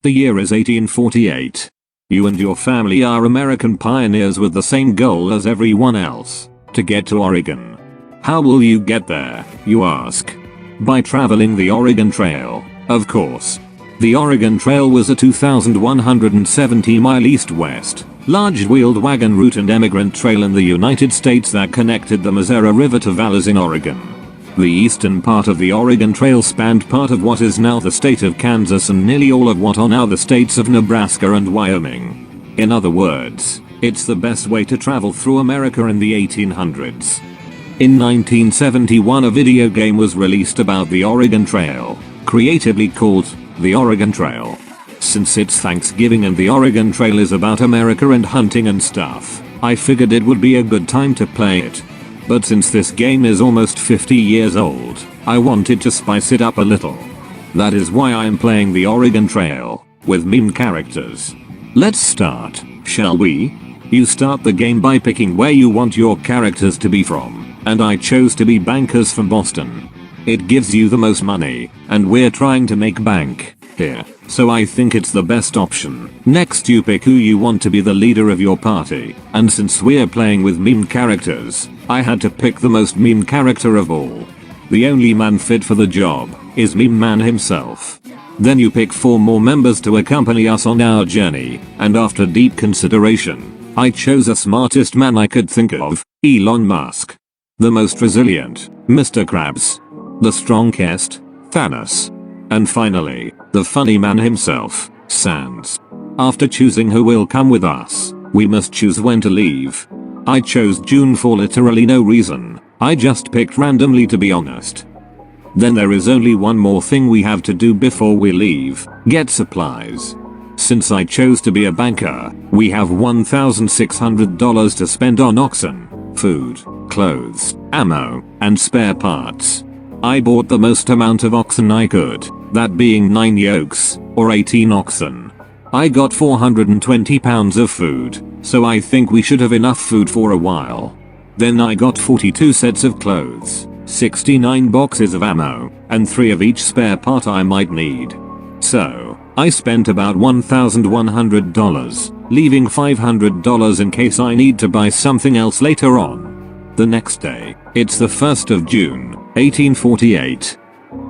The year is 1848. You and your family are American pioneers with the same goal as everyone else, to get to Oregon. How will you get there, you ask? By traveling the Oregon Trail, of course. The Oregon Trail was a 2,170-mile east-west, large-wheeled wagon route and emigrant trail in the United States that connected the Missouri River to valleys in Oregon. The eastern part of the Oregon Trail spanned part of what is now the state of Kansas and nearly all of what are now the states of Nebraska and Wyoming. In other words, it's the best way to travel through America in the 1800s. In 1971 a video game was released about the Oregon Trail, creatively called The Oregon Trail. Since it's Thanksgiving and the Oregon Trail is about America and hunting and stuff, I figured it would be a good time to play it. But since this game is almost 50 years old, I wanted to spice it up a little. That is why I am playing the Oregon Trail, with meme characters. Let's start, shall we? You start the game by picking where you want your characters to be from, and I chose to be bankers from Boston. It gives you the most money, and we're trying to make bank here, so I think it's the best option. Next you pick who you want to be the leader of your party, and since we're playing with meme characters, I had to pick the most meme character of all. The only man fit for the job is Meme Man himself. Then you pick 4 more members to accompany us on our journey, and after deep consideration, I chose the smartest man I could think of, Elon Musk. The most resilient, Mr. Krabs. The strongest, Thanos. And finally, the funny man himself, Sans. After choosing who will come with us, we must choose when to leave. I chose June for literally no reason, I just picked randomly to be honest. Then there is only one more thing we have to do before we leave, get supplies. Since I chose to be a banker, we have $1,600 to spend on oxen, food, clothes, ammo, and spare parts. I bought the most amount of oxen I could, that being 9 yokes, or 18 oxen. I got 420 pounds of food, so I think we should have enough food for a while. Then I got 42 sets of clothes, 69 boxes of ammo, and 3 of each spare part I might need. So, I spent about $1,100, leaving $500 in case I need to buy something else later on. The next day, it's the 1st of June, 1848.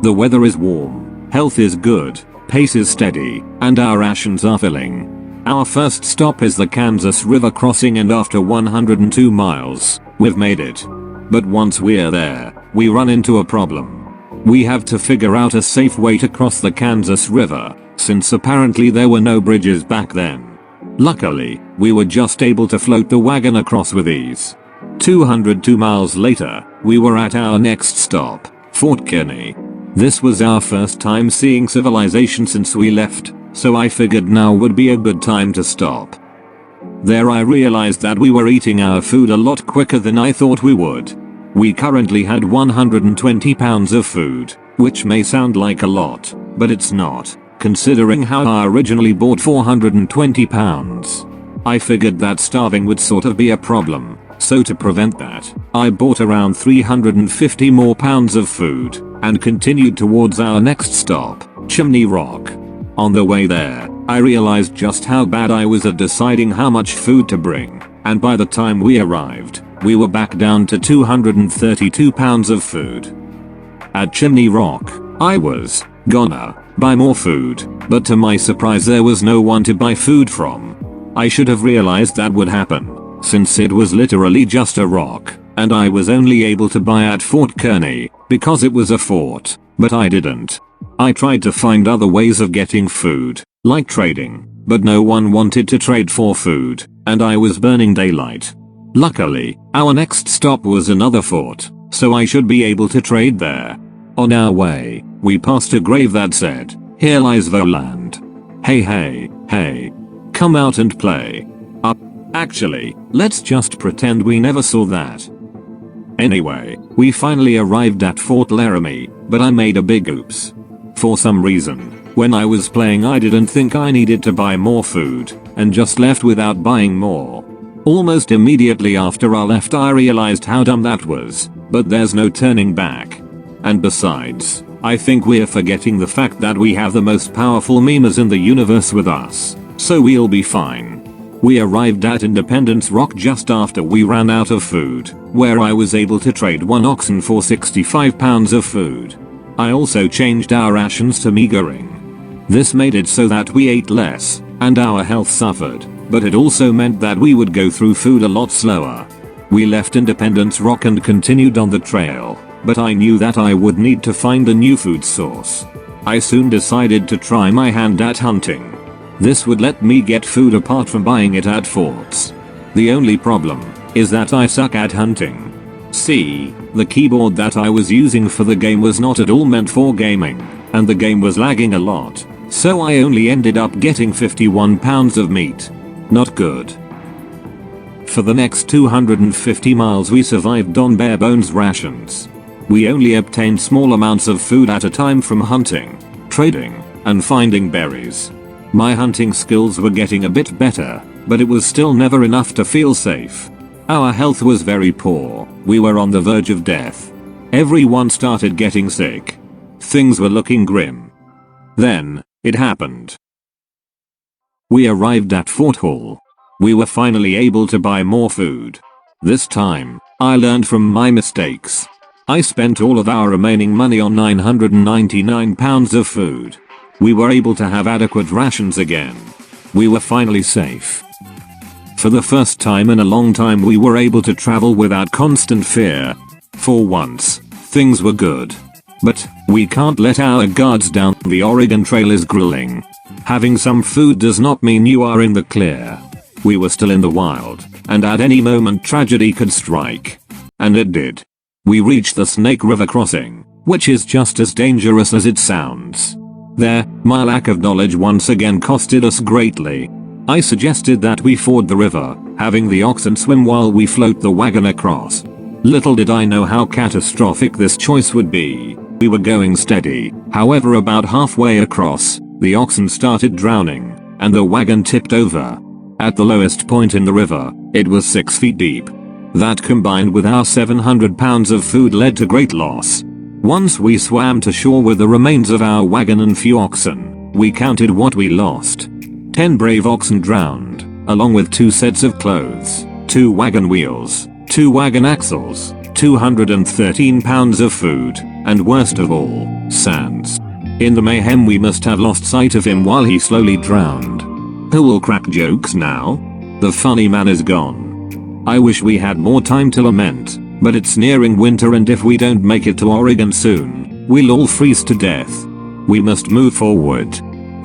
The weather is warm, health is good, pace is steady, and our rations are filling. Our first stop is the Kansas River crossing, and after 102 miles, we've made it. But once we're there, we run into a problem. We have to figure out a safe way to cross the Kansas River, since apparently there were no bridges back then. Luckily, we were just able to float the wagon across with ease. 202 miles later, we were at our next stop, Fort Kearny. This was our first time seeing civilization since we left, so I figured now would be a good time to stop. There I realized that we were eating our food a lot quicker than I thought we would. We currently had 120 pounds of food, which may sound like a lot, but it's not, considering how I originally bought 420 pounds. I figured that starving would sort of be a problem, so to prevent that, I bought around 350 more pounds of food, and continued towards our next stop, Chimney Rock. On the way there, I realized just how bad I was at deciding how much food to bring, and by the time we arrived, we were back down to 232 pounds of food. At Chimney Rock, I was gonna buy more food, but to my surprise there was no one to buy food from. I should have realized that would happen, since it was literally just a rock, and I was only able to buy at Fort Kearny, because it was a fort, but I didn't. I tried to find other ways of getting food, like trading, but no one wanted to trade for food, and I was burning daylight. Luckily, our next stop was another fort, so I should be able to trade there. On our way, we passed a grave that said, "Here lies Voland. Hey hey, hey. Come out and play." Actually, let's just pretend we never saw that. Anyway, we finally arrived at Fort Laramie, but I made a big oops. For some reason, when I was playing I didn't think I needed to buy more food, and just left without buying more. Almost immediately after I left I realized how dumb that was, but there's no turning back. And besides, I think we're forgetting the fact that we have the most powerful memers in the universe with us, so we'll be fine. We arrived at Independence Rock just after we ran out of food, where I was able to trade 1 oxen for 65 pounds of food. I also changed our rations to meagering. This made it so that we ate less, and our health suffered, but it also meant that we would go through food a lot slower. We left Independence Rock and continued on the trail, but I knew that I would need to find a new food source. I soon decided to try my hand at hunting. This would let me get food apart from buying it at forts. The only problem is that I suck at hunting. See, the keyboard that I was using for the game was not at all meant for gaming, and the game was lagging a lot, so I only ended up getting 51 pounds of meat. Not good. For the next 250 miles we survived on bare bones rations. We only obtained small amounts of food at a time from hunting, trading, and finding berries. My hunting skills were getting a bit better, but it was still never enough to feel safe. Our health was very poor, we were on the verge of death. Everyone started getting sick. Things were looking grim. Then, it happened. We arrived at Fort Hall. We were finally able to buy more food. This time, I learned from my mistakes. I spent all of our remaining money on 999 pounds of food. We were able to have adequate rations again. We were finally safe. For the first time in a long time we were able to travel without constant fear. For once, things were good. But, we can't let our guards down. The Oregon Trail is grueling. Having some food does not mean you are in the clear. We were still in the wild, and at any moment tragedy could strike. And it did. We reached the Snake River crossing, which is just as dangerous as it sounds. There, my lack of knowledge once again costed us greatly. I suggested that we ford the river, having the oxen swim while we float the wagon across. Little did I know how catastrophic this choice would be. We were going steady, however about halfway across, the oxen started drowning, and the wagon tipped over. At the lowest point in the river, it was 6 feet deep. That combined with our 700 pounds of food led to great loss. Once we swam to shore with the remains of our wagon and few oxen, we counted what we lost. 10 brave oxen drowned, along with 2 sets of clothes, 2 wagon wheels, 2 wagon axles, 213 pounds of food, and worst of all, Sands. In the mayhem we must have lost sight of him while he slowly drowned. Who will crack jokes now? The funny man is gone. I wish we had more time to lament, but it's nearing winter and if we don't make it to Oregon soon, we'll all freeze to death. We must move forward.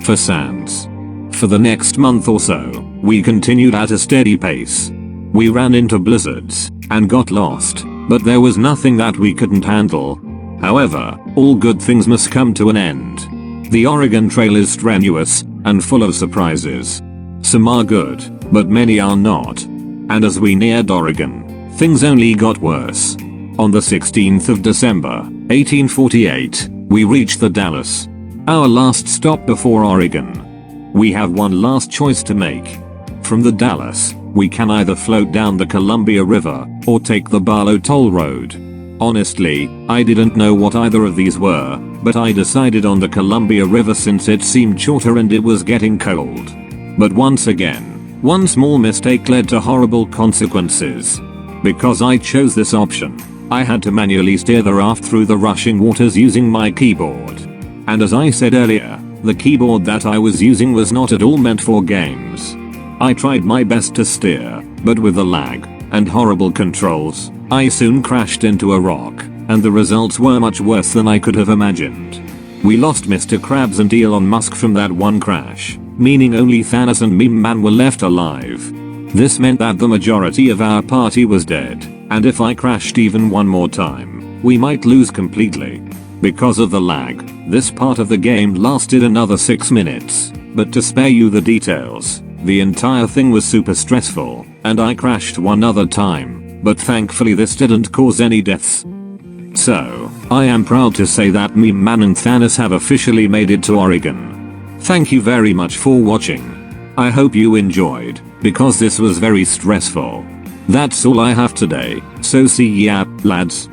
For Sands. For the next month or so, we continued at a steady pace. We ran into blizzards, and got lost, but there was nothing that we couldn't handle. However, all good things must come to an end. The Oregon Trail is strenuous, and full of surprises. Some are good, but many are not. And as we neared Oregon, things only got worse. On the 16th of December, 1848, we reached the Dalles. Our last stop before Oregon. We have one last choice to make. From the Dalles, we can either float down the Columbia River, or take the Barlow Toll Road. Honestly, I didn't know what either of these were, but I decided on the Columbia River since it seemed shorter and it was getting cold. But once again, one small mistake led to horrible consequences. Because I chose this option, I had to manually steer the raft through the rushing waters using my keyboard. And as I said earlier, the keyboard that I was using was not at all meant for games. I tried my best to steer, but with the lag and horrible controls, I soon crashed into a rock, and the results were much worse than I could have imagined. We lost Mr. Krabs and Elon Musk from that one crash, meaning only Thanos and Meme Man were left alive. This meant that the majority of our party was dead, and if I crashed even one more time, we might lose completely. Because of the lag, this part of the game lasted another 6 minutes, but to spare you the details, the entire thing was super stressful, and I crashed one other time, but thankfully this didn't cause any deaths. So, I am proud to say that Meme Man and Thanos have officially made it to Oregon. Thank you very much for watching. I hope you enjoyed, because this was very stressful. That's all I have today, so see ya, lads.